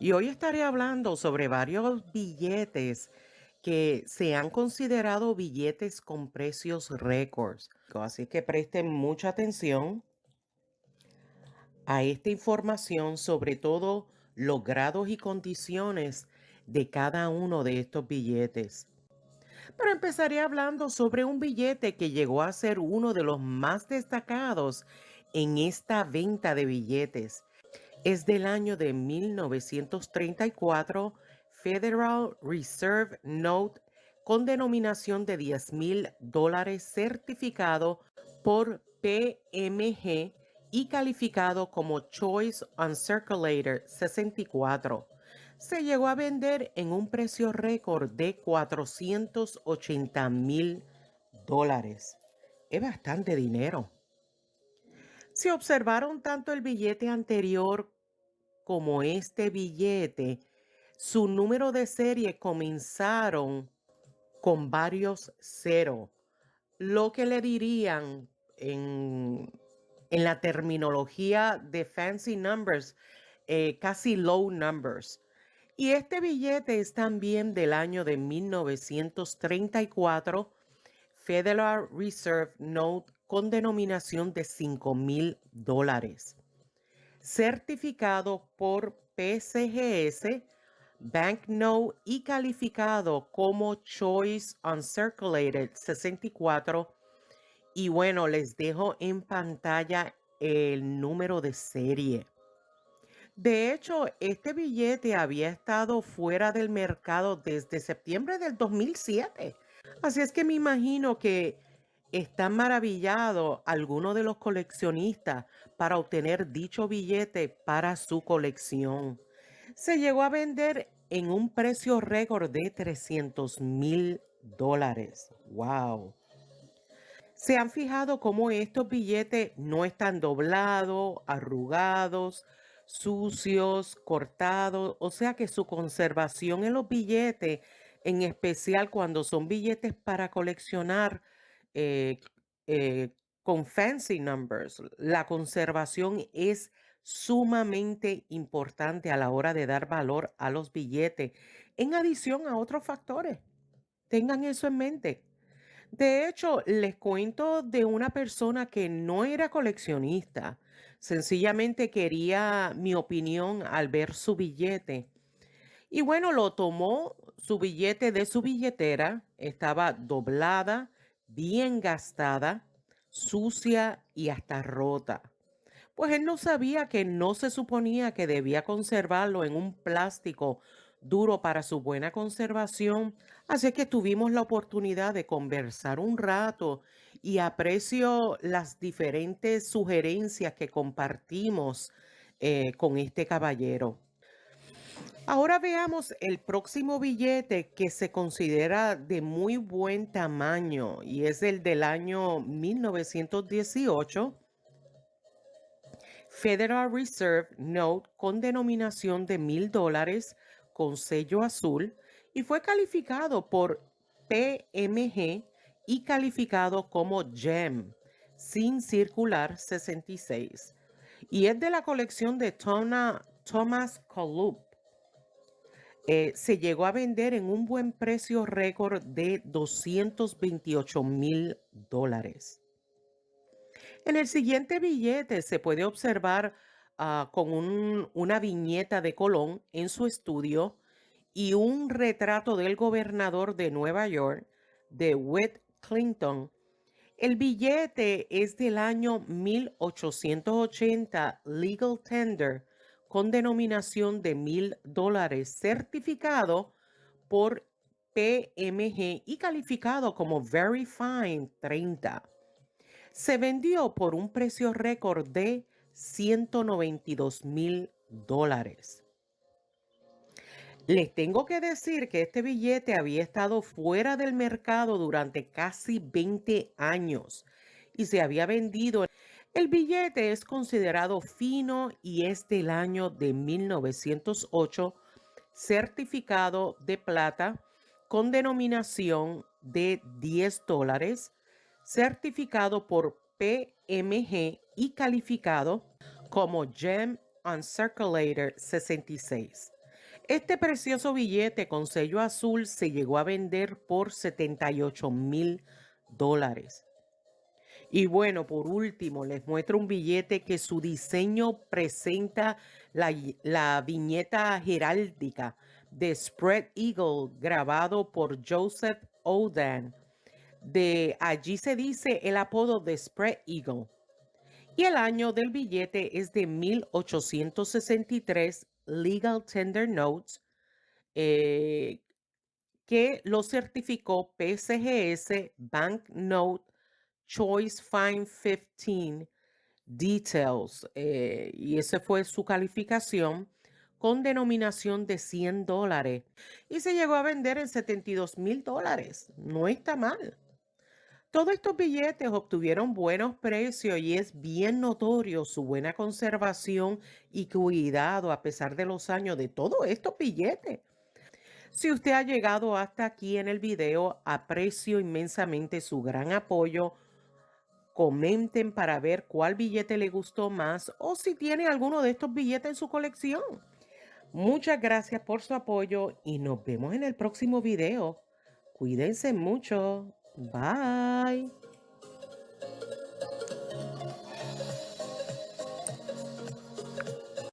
Y hoy estaré hablando sobre varios billetes que se han considerado billetes con precios récords. Así que presten mucha atención a esta información, sobre todo los grados y condiciones de cada uno de estos billetes. Pero empezaré hablando sobre un billete que llegó a ser uno de los más destacados en esta venta de billetes. Es del año de 1934, Federal Reserve Note con denominación de $10,000 certificado por PMG y calificado como Choice on Circulator 64. Se llegó a vender en un precio récord de $480,000. Es bastante dinero. Si observaron tanto el billete anterior como este billete, su número de serie comenzaron con varios ceros, lo que le dirían en la terminología de fancy numbers, casi low numbers. Y este billete es también del año de 1934, Federal Reserve Note con denominación de $5,000, certificado por PCGS, Banknote y calificado como Choice Uncirculated 64. Y bueno, les dejo en pantalla el número de serie. De hecho, este billete había estado fuera del mercado desde septiembre del 2007. Así es que me imagino que están maravillados algunos de los coleccionistas para obtener dicho billete para su colección. Se llegó a vender en un precio récord de $300,000. ¡Wow! ¿Se han fijado cómo estos billetes no están doblados, arrugados, sucios, cortados? O sea que su conservación en los billetes, en especial cuando son billetes para coleccionar eh, con fancy numbers, la conservación es sumamente importante a la hora de dar valor a los billetes, en adición a otros factores. Tengan eso en mente. De hecho, les cuento de una persona que no era coleccionista, sencillamente quería mi opinión al ver su billete. Y bueno, lo tomó su billete de su billetera, estaba doblada, bien gastada, sucia y hasta rota. Pues él no sabía que no se suponía que debía conservarlo en un plástico duro para su buena conservación. Así que tuvimos la oportunidad de conversar un rato y aprecio las diferentes sugerencias que compartimos con este caballero. Ahora veamos el próximo billete que se considera de muy buen tamaño y es el del año 1918. Federal Reserve Note con denominación de $1,000 con sello azul y fue calificado por PMG y calificado como GEM sin circular 66. Y es de la colección de Thomas Coulomb. Se llegó a vender en un buen precio récord de $228,000. En el siguiente billete se puede observar con una viñeta de Colón en su estudio y un retrato del gobernador de Nueva York, de Whit Clinton. El billete es del año 1880, Legal Tender, con denominación de $1,000, certificado por PMG y calificado como Very Fine 30. Se vendió por un precio récord de $192,000. Les tengo que decir que este billete había estado fuera del mercado durante casi 20 años y se había vendido. El billete es considerado fino y es del año de 1908, certificado de plata con denominación de $10, certificado por PMG y calificado como Gem Uncirculator 66. Este precioso billete con sello azul se llegó a vender por $78,000. Y bueno, por último, les muestro un billete que su diseño presenta la viñeta heráldica de Spread Eagle grabado por Joseph Odan. De allí se dice el apodo de Spread Eagle. Y el año del billete es de 1863, Legal Tender Notes, eh, que lo certificó PCGS Banknote Choice Fine 15 Details. Y esa fue su calificación con denominación de $100. Y se llegó a vender en $72,000. No está mal. Todos estos billetes obtuvieron buenos precios y es bien notorio su buena conservación y cuidado a pesar de los años de todos estos billetes. Si usted ha llegado hasta aquí en el video, aprecio inmensamente su gran apoyo. Comenten para ver cuál billete le gustó más o si tiene alguno de estos billetes en su colección. Muchas gracias por su apoyo y nos vemos en el próximo video. Cuídense mucho. Bye.